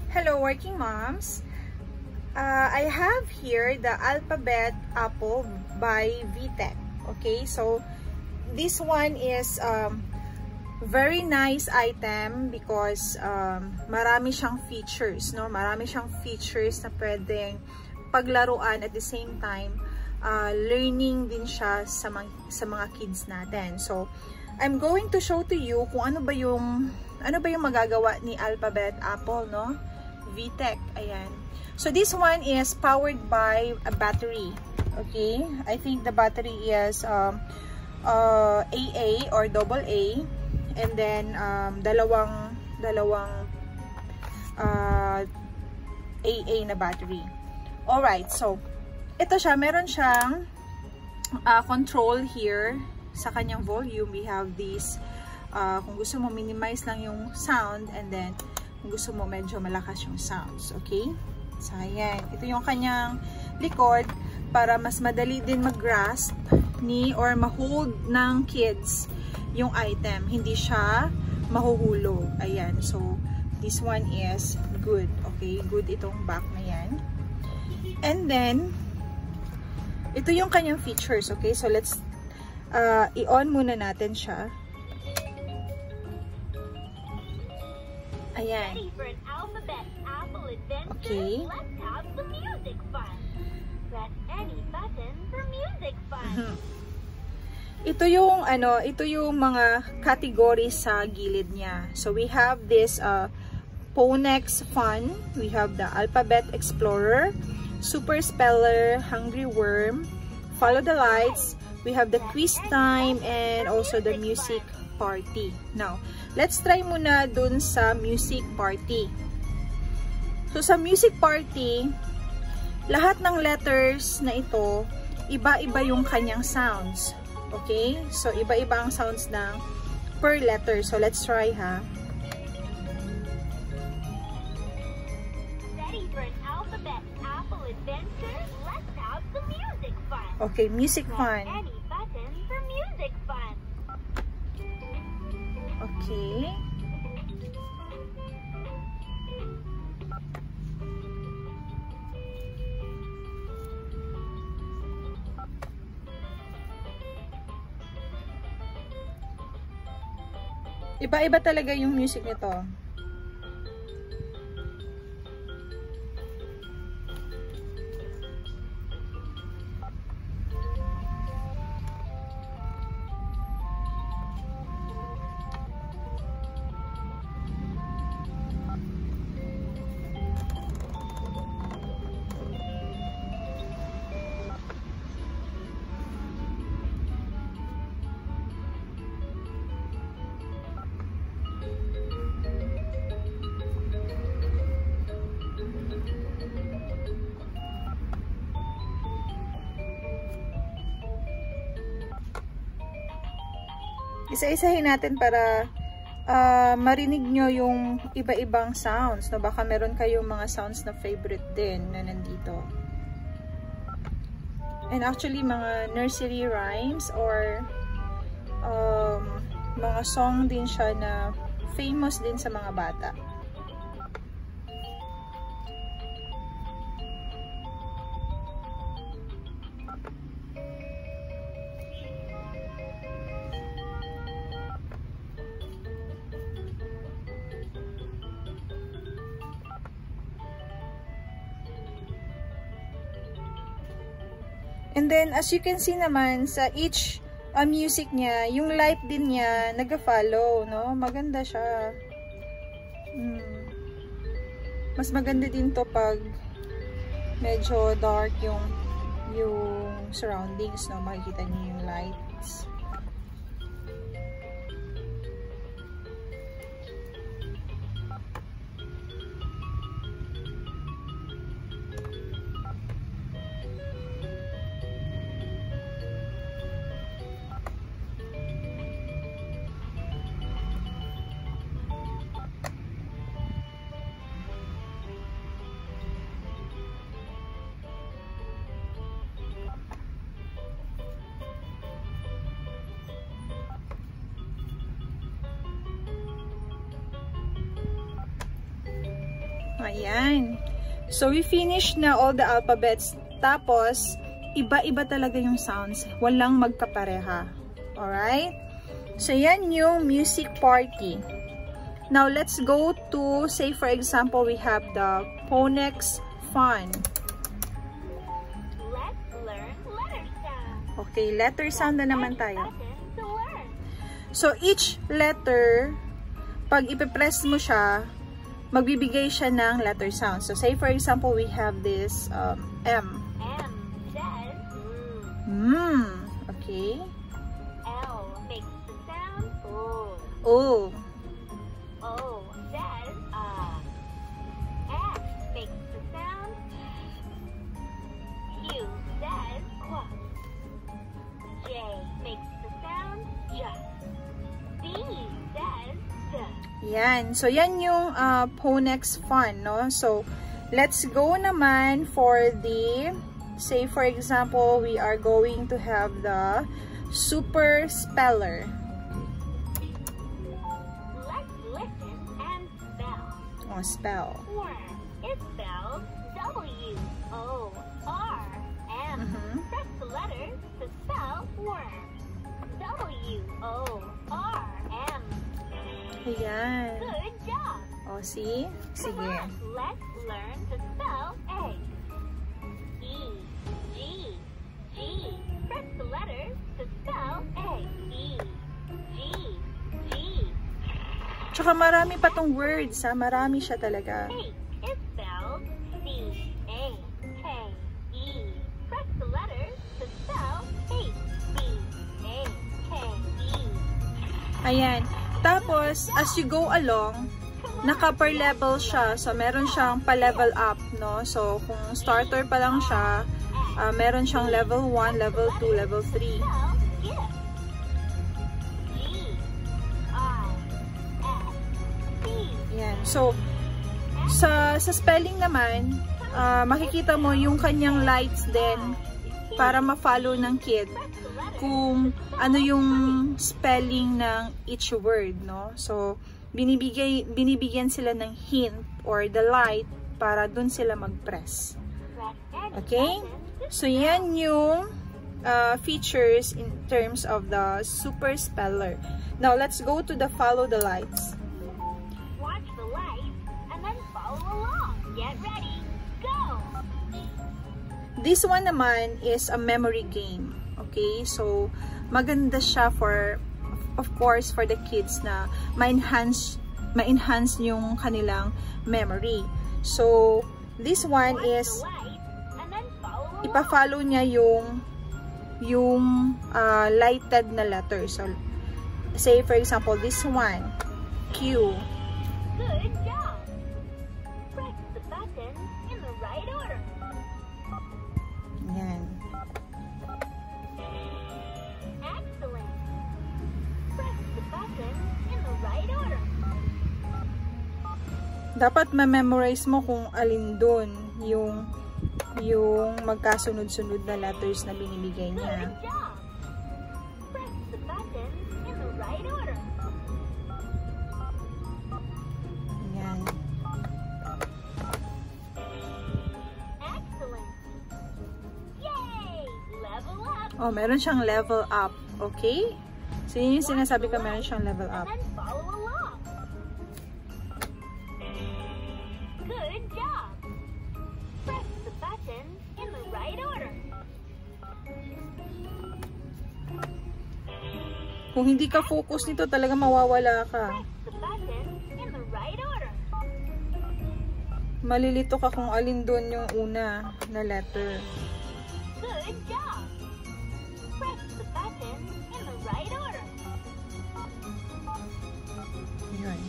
Hello, working moms. I have here the Alphabet Apple by VTech. Okay, so this one is very nice item because marami siyang features, no? Marami siyang features na pwedeng paglaruan at the same time learning din siya sa mga kids natin. So I'm going to show to you kung ano ba yung magagawa ni Alphabet Apple, no? VTech, ayan. So this one is powered by a battery. Okay, I think the battery is AA or AA, and then dalawang AA na battery. Alright, so ito siya, meron siyang control here sa kanyang volume. We have this, kung gusto mo minimize lang yung sound, and then kung gusto mo medyo malakas yung sounds. Okay, so ayan, ito yung kanyang likod para mas madali din mag-grasp or ma-hold ng kids yung item, hindi siya mahuhulog. Ayan, so this one is good. Okay, good itong back na yan. And then ito yung kanyang features. Okay, so let's i-on muna natin siya. Ayan. Okay. Ito yung mga categories sa gilid niya. So we have this Phonex Fun, we have the Alphabet Explorer, Super Speller, Hungry Worm, Follow the Lights, we have the Quiz Time, and also the Music Party. Now, let's try muna dun sa Music Party. So sa Music Party, lahat ng letters na ito, iba-iba yung kanyang sounds. Okay? So, iba-iba ang sounds ng per letter. So, let's try, ha? Ready for an alphabet apple adventure? Let's have some music fun. Okay, music fun. Press any button for music fun. Okay. Iba-iba talaga yung music nito. Isa-isahin natin para marinig nyo yung iba-ibang sounds. No? Baka meron kayong mga sounds na favorite din na nandito. And actually, mga nursery rhymes or mga song din siya na famous din sa mga bata. And then, as you can see naman, sa each music niya, yung light din niya, nag-follow, no? Maganda siya. Mas maganda din to pag medyo dark yung surroundings, no? Makikita niyo yung lights. Ayan. So, we finished na all the alphabets. Tapos, iba-iba talaga yung sounds. Walang magkapareha. Alright? So, yan yung music party. Now, let's go to, say for example, we have the phonics fun. Let's learn letter sound. Okay, letter sound na naman tayo. Button to learn. So, each letter, pag ipipress mo siya, magbibigay siya ng letter sound. So, say for example, we have this M. M says Okay. L makes the sound O. O. O says X makes the sound Q says qua. J makes the sound ja. B says the. Yan. So, yan yung phonics fun, no? So, let's go naman for the, say for example, we are going to have the super speller. Let's listen and spell. Oh, spell. Worm is spelled W-O-R-M. Press the letters to spell worm. W-O-R-M. Ayan. Good job. O, see? Come Sige. on, let's learn to spell egg. E-G-G. Press the letters to spell egg. E-G-G. Tsaka marami pa tong words, ha? Marami siya talaga. Cake is spelled C-A-K-E. Press the letters to spell cake. C-A-K-E. Ayan. Tapos, as you go along, naka-per level siya. So, meron siyang pa-level up, no? So, kung starter pa lang siya, meron siyang level 1, level 2, level 3. Spell gift. G-I-F-T. Ayan. So, sa spelling naman, makikita mo yung kanyang lights din para ma-follow ng kid kung ano yung spelling ng each word, no? So, binibigyan sila ng hint or the light para dun sila mag-press. Okay? So, yan yung features in terms of the super speller. Now, let's go to the follow the lights. Watch the lights and then follow along. Get ready. Go! This one naman is a memory game. Okay? So, maganda siya for, of course, for the kids na ma-enhance yung kanilang memory. So, this one is ipa-follow niya yung lighted na letter. So, say for example, this one, Q. Good job! Press the button in the right order. Yan. Excellent! Press the button in the right order. Dapat ma-memorize mo kung alin dun yung magkasunod-sunod na letters na binibigay niya. Good job! Press the button in the right order. Yan. Excellent! Yay! Level up! Oh, meron siyang level up. Okay? So, yun yung sinasabi ko, meron siyang level up. And then follow along. Good job! Press the button in the right order. Kung hindi ka focus nito, talaga mawawala ka. Press the button in the right order. Malilito ka kung alin doon yung una na letter. Good job! Press the button in the right order. Yun.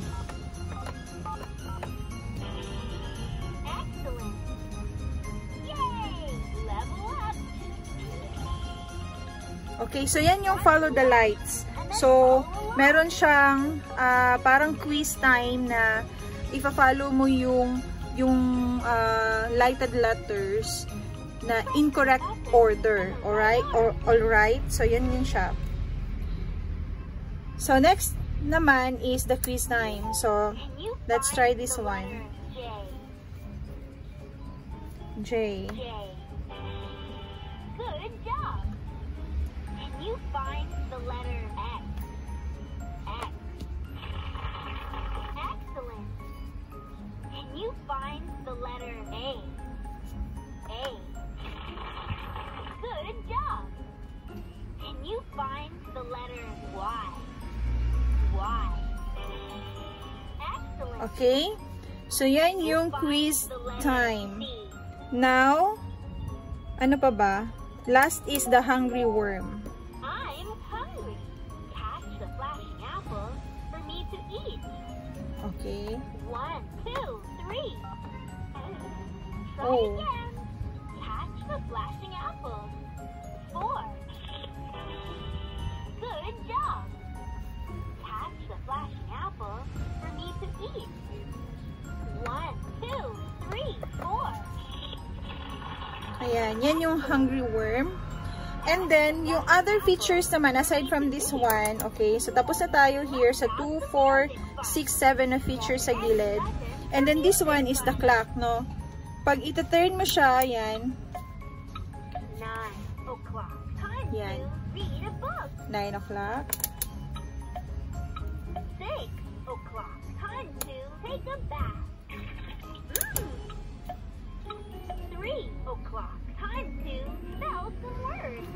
Excellent! Yay! Level up! Okay, so yan yung follow the lights. So, meron siyang parang quiz time na ipa-follow mo yung lighted letters na incorrect order. Alright? Alright? So, yan yun siya. So, next naman is the quiz time. So, let's try this one. J. J. J. Good job. Can you find the letter X? X. Excellent. Can you find the letter A? A. Good job. Can you find the letter Y? Y. Excellent. Okay? So, yan yung quiz time. Now, ano pa ba? Last is the hungry worm. I'm hungry. Catch the flashing apple for me to eat. Okay. 1, 2, 3. Try Oh. again. Catch the flashing apple. 4. Good job. Catch the flashing apple for me to eat. 1, 2, 3, 4. Ayan, yan yung hungry worm. And then, yung other features naman, aside from this one, okay, so tapos na tayo here sa 2, 4, 6, 7 na features sa gilid. And then, this one is the clock, no? Pag ita-turn mo siya, yan. 9 o'clock. Time Yan. to read a book. 9 o'clock. 6 o'clock. Time to take a bath. 3 o'clock. Time to spell some words.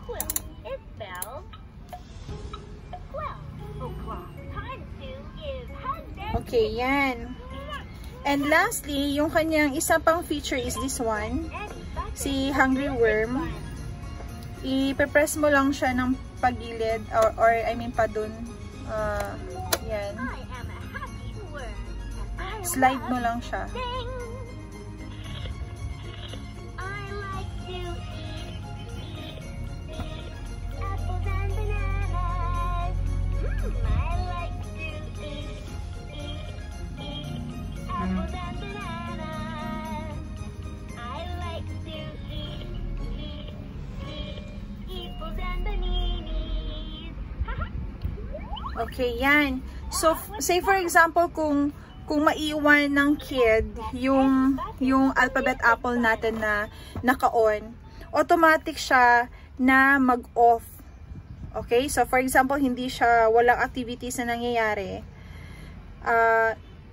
Quilt is spelled 12 o'clock. Time to give hugs and Okay, yan. And lastly, yung kanyang isa pang feature is this one. Si hungry worm. I-press mo lang siya ng pagilid or I mean pa dun. Yan. I am a happy worm. And I Slide love mo lang siya. Ding! I like to eat apples and bananas. I like to eat apples and bananas. I like to eat apples and bananas. Okay, yan. So, say for example, kung maiwan ng kid yung alphabet apple natin na naka-on, automatic siya na mag-off. Okay? So, for example, hindi siya, walang activities na nangyayari.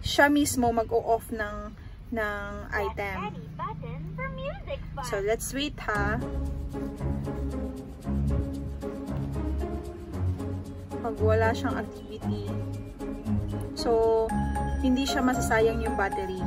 Siya mismo mag-o-off ng item. So, let's wait ha. Pag wala siyang activity. So, hindi siya masasayang yung battery.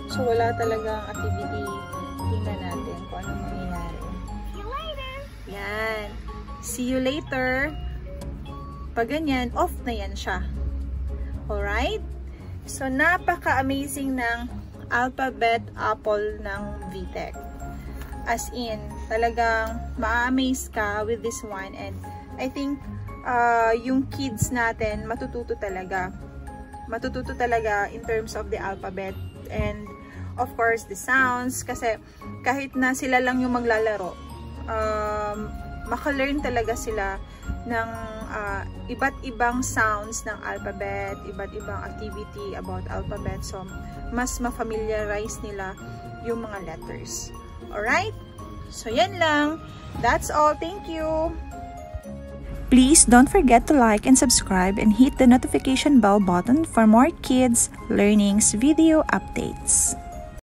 So, wala talagang activity. Tingnan natin kung ano mangyayari. Yan. See you later. Pag ganyan, off na yan siya. Alright? So, napaka-amazing ng alphabet apple ng VTech. As in, talagang ma-amaze ka with this one. And I think, yung kids natin, matututo talaga. Matututo talaga in terms of the alphabet. And, of course, the sounds. Kasi, kahit na sila lang yung maglalaro, maka-learn talaga sila ng iba't ibang sounds ng alphabet, iba't ibang activity about alphabet. So, mas ma-familiarize nila yung mga letters. Alright? So, yan lang. That's all. Thank you. Please don't forget to like and subscribe and hit the notification bell button for more kids learnings video updates.